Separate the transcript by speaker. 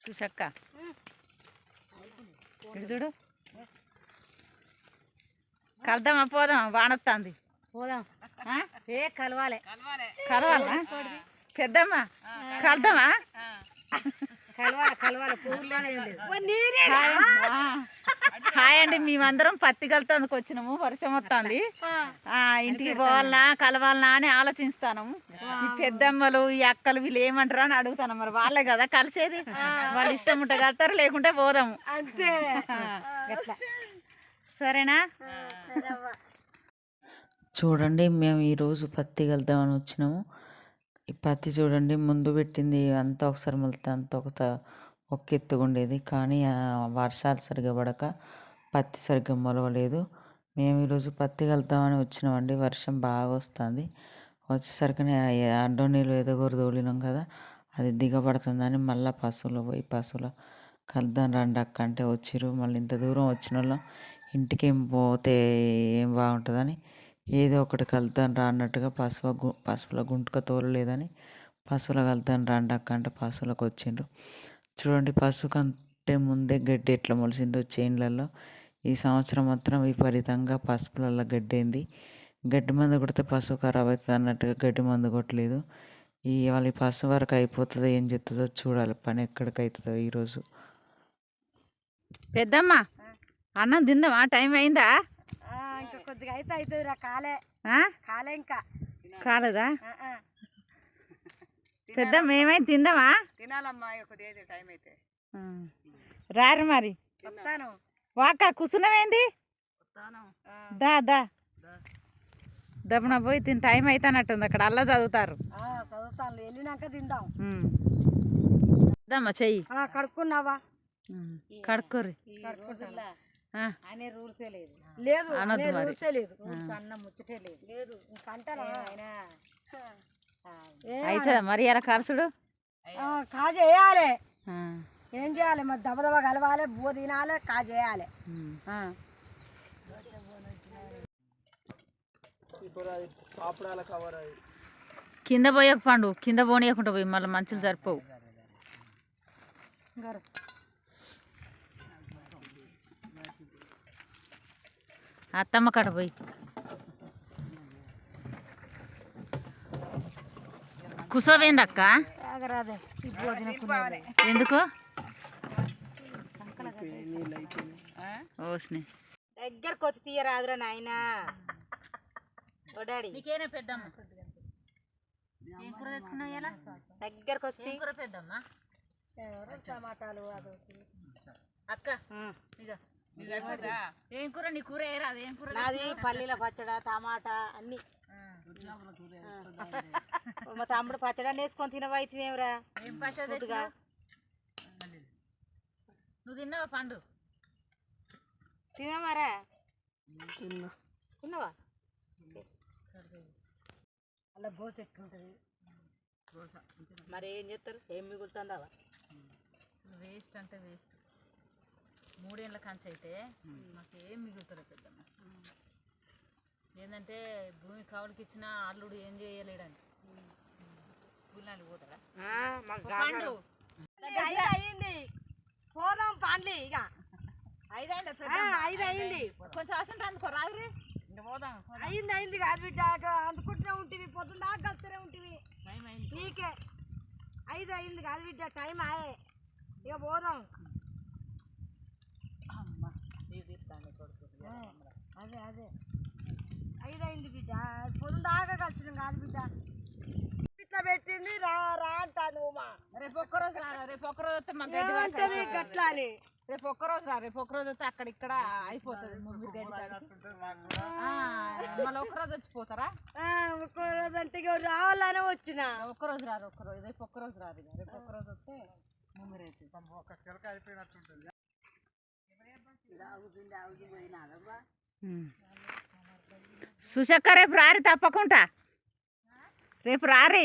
Speaker 1: చూసక్క ఇటు చూడు. కలుద్దామా పోదామా? వానొస్తుంది
Speaker 2: పోదాం. కలవాలి
Speaker 1: కలవాలా? పెద్దమ్మ కలుద్దామా? హాయ్ అండి, మేమందరం పత్తి కలుతానికి వచ్చినాము. వర్షం వస్తుంది, ఇంటికి పోవాలనా కలవాలనా అని ఆలోచిస్తాను. ఈ పెద్దమ్మలు ఈ అక్కలు వీళ్ళు ఏమంటారు అని అడుగుతాను. మరి వాళ్ళే కదా కలిసేది, వాళ్ళు ఇష్టం ఉంటే కలుతారు, లేకుంటే పోదాము అంతే. సరేనా?
Speaker 3: చూడండి, మేము ఈరోజు పత్తి కలుద్దామని వచ్చినాము. ఈ పత్తి చూడండి, ముందు పెట్టింది అంతా ఒకసారి మొలితే అంత ఒక ఎత్తుగా ఉండేది. కానీ వర్షాలు సరిగ్గా పడక పత్తి సరిగ్గా మొలవలేదు. మేము ఈరోజు పత్తి కలుద్దామని వచ్చినామండి. వర్షం బాగా వస్తుంది. వచ్చేసరికి అడ్డం నీళ్ళు ఎదగొరు తోలినాం కదా, అది దిగబడుతుందని మళ్ళీ పశువుల కలుద్దాం రండి అక్క అంటే వచ్చిర్రు. మళ్ళీ ఇంత దూరం వచ్చిన వాళ్ళం ఇంటికి ఏం పోతే ఏం బాగుంటుందని ఏదో ఒకటి కలుద్దాం రా అన్నట్టుగా పశువుల గుంటుక తోలలేదని పశువుల కలుద్దాం రండి అక్క అంటే పశువులకు వచ్చిండ్రు. చూడండి, పశువు కంటే ముందే గడ్డి ఎట్లా మొలిసిందో చేన్లలో. ఈ సంవత్సరం మాత్రం విపరీతంగా పసుపులలో గడ్డి అయింది. గడ్డి మందు కొడితే పశువు ఖరాబ్ అవుతుంది అన్నట్టుగా గడ్డి మందు కొట్టలేదు. వాళ్ళ ఈ పశువు వరకు అయిపోతుందో ఏం చెప్తుందో చూడాలి, పని ఎక్కడికి అవుతుందో ఈరోజు.
Speaker 1: పెద్దమ్మ అన్నం తిందామా? టైం అయిందా?
Speaker 2: ఇంకా కొద్దిగా అయితే అవుతుంది రా. కాలే ఇంకా
Speaker 1: కాలేదా? పెద్దమ్మ ఏమైంది? తిందామా?
Speaker 2: తినాలమ్మా, కొద్దిగా టైం అయితే
Speaker 1: రారు మరి.
Speaker 2: వస్తాను.
Speaker 1: వాక కూర్చున్నావేంది? దా దా దబ్బున పోయి తిని. టైం అవుతానట్టుంది, అక్కడ అల్లా చదువుతారు.
Speaker 2: చదువుతాను, వెళ్ళినాక తిందాం.
Speaker 1: దమ్మా చెయ్యి
Speaker 2: కడుక్కున్నావా?
Speaker 1: కడుక్కోరి.
Speaker 2: అనే రూల్సే లేదు. లేదు
Speaker 1: అనొద్దు మరి.
Speaker 2: రూల్సే లేదు. అన్న ముచ్చటే లేదు. లేదు కంటనా
Speaker 1: అవుతుందా మరి ఎలా కలుసుడు?
Speaker 2: కాజేయాలి. ఏం చేయాలి మరి? దబదబ కలవాలి, బువ్వ తినాలి, కాజేయాలి.
Speaker 1: కింద పోయక పండు, కింద పోనీయకుండా పోయి మళ్ళీ మంచులు సరిపోవు. అత్తమ్మ కడ పోయి కుసోవేందక్క? ఎందుకు? ఓస్ని
Speaker 2: దగ్గరకు వచ్చి తీయరాదురా నాయనా.
Speaker 1: నీకేనా పెద్దమ్మ? ఏం కూర తెచ్చుకున్నావు ఇలా?
Speaker 2: దగ్గరకు వస్తే
Speaker 1: కూర పెద్దమ్మ?
Speaker 2: టమాటాలు
Speaker 1: అక్క ఏం కూర? నీ కూర ఏ రాదు. ఏం కూర?
Speaker 2: నాది పల్లీల పచ్చడా, టమాటా అన్ని. మా తమ్ముడు పచ్చడా వేసుకొని తినవైతేమేమిరా?
Speaker 1: ఏం పచ్చడి? నువ్వు తిన్నావా పండు?
Speaker 2: తినవారా? తిన్నావా? అలా గోస ఎట్లుంటుంది మరి? ఏం చేస్తారు? ఏం మిగులుతుందావా?
Speaker 1: వేస్ట్ అంటే వేస్ట్. 3 ఏళ్ళ కంచి అయితే మాకు ఏం మిగులుతుంది పెద్దమ్మ. ఏంటంటే భూమి కావుడికి ఇచ్చిన అల్లుడు ఏం చేయలేడని గుళ్ళానికి పోతారా?
Speaker 2: అయింది పోదాం పాండ్లి. ఇక 5 అయింది.
Speaker 1: కొంచెం అసలు అందుకో రాదురే. పోదాం.
Speaker 2: అయింది కాదు బిడ్డ, అందుకుంటూనే ఉంటుంది. పొద్దున్న దాకా కలుస్తూనే ఉంటుంది. నీకే 5 అయింది కాదు బిడ్డ, టైం ఆయే. ఇక పోదాం. అదే 5 అయింది బిడ్డ, పొద్దున్న దాకా కలిసినాం కాదు బిడ్డ. ఇట్లా పెట్టింది రా అంటాను ఉమా.
Speaker 1: రేపు ఒక్కరోజు రా. రేపు ఒక్కరోజు వస్తే మాకు
Speaker 2: గట్లా అని.
Speaker 1: రేపు ఒక్కరోజు రా. రేపు ఒక్కరోజు వస్తే అక్కడ ఇక్కడ అయిపోతుంది. మళ్ళీ ఒక్కరోజు వచ్చిపోతారా?
Speaker 2: ఒక్కరోజు అంటే రావాలనే వచ్చిన.
Speaker 1: ఒక్కరోజు రారు. రేపు ఒక్కరోజు రారు. రేపు ఒక్కరోజు వస్తే ముందు రేపు అయిపోయినట్టుంటుంది. సుశక్క రేపు రారి తప్పకుండా. రేపు రారి.